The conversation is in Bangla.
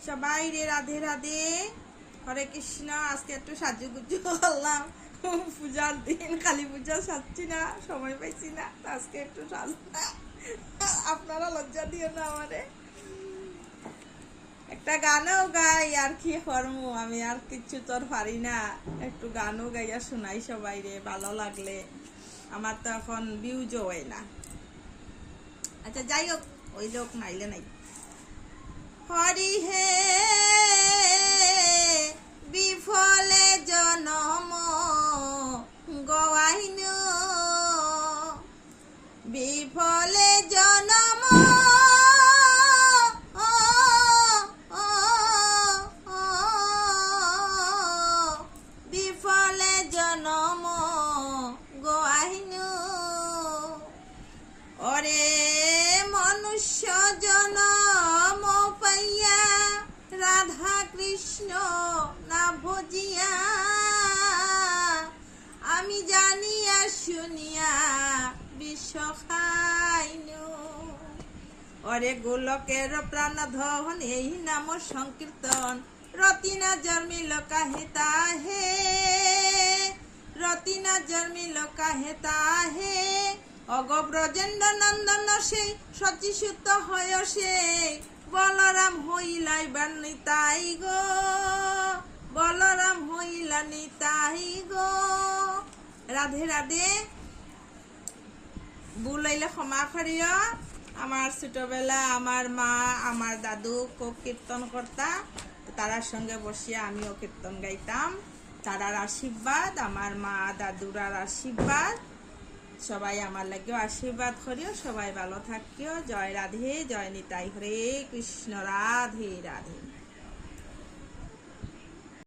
সবাই রে রাধে রাধে, হরে কৃষ্ণ। আজকে একটু সাজুগুজু করলাম, পূজার দিন, কালী পূজা সাজছি না, সময় পাইছি না, আজকে একটু সাজলাম। আপনারা লজ্জা দিও না আমারে। একটা গানও গাই, আর কি করবো, আমি আর কিচ্ছু তোর পারি না। একটু গানও গাইয়া শোনাই সবাই রে, ভালো লাগলে। আমার তো এখন ভিউজও হয় না। আচ্ছা যাই হোক, ওই লোক নাইলে নাই। হরি হে বিফলে জনম গওয়াইন, বিফলে জনম বিফলে জনম গওয়াইন। ওরে মনুষ্য জনম পাইয়া রাধা কৃষ্ণ না ভজিয়া, আমি জানিয়া শুনিয়া বিষ খাইনু। ওরে গোলকের প্রাণ ধন এই নাম সংকীর্তন, রতিনা জন্মিল কাহে তাহে, রতিনা জন্মিল কাহে তাহে। অগ ব্রজেন্দ্র নন্দন সেই সচিসুত হয় সেই, বলরাম হইলাই বানিতাই গো, বলরাম হইলা নিতাই গো। রাধে রাধে। বুলাইলে ক্ষমা করিও। আমার ছোটবেলা আমার মা আমার দাদু খুব কীর্তন করতা, তারার সঙ্গে বসিয়া আমিও কীর্তন গাইতাম। তারার আশীর্বাদ, আমার মা দাদুরার আশীর্বাদ, সবাই আমার লাগেও আশীর্বাদ করিও। সবাই ভালো থাকিও। জয় রাধে, জয় নিতাই, হরে কৃষ্ণ, রাধে রাধে।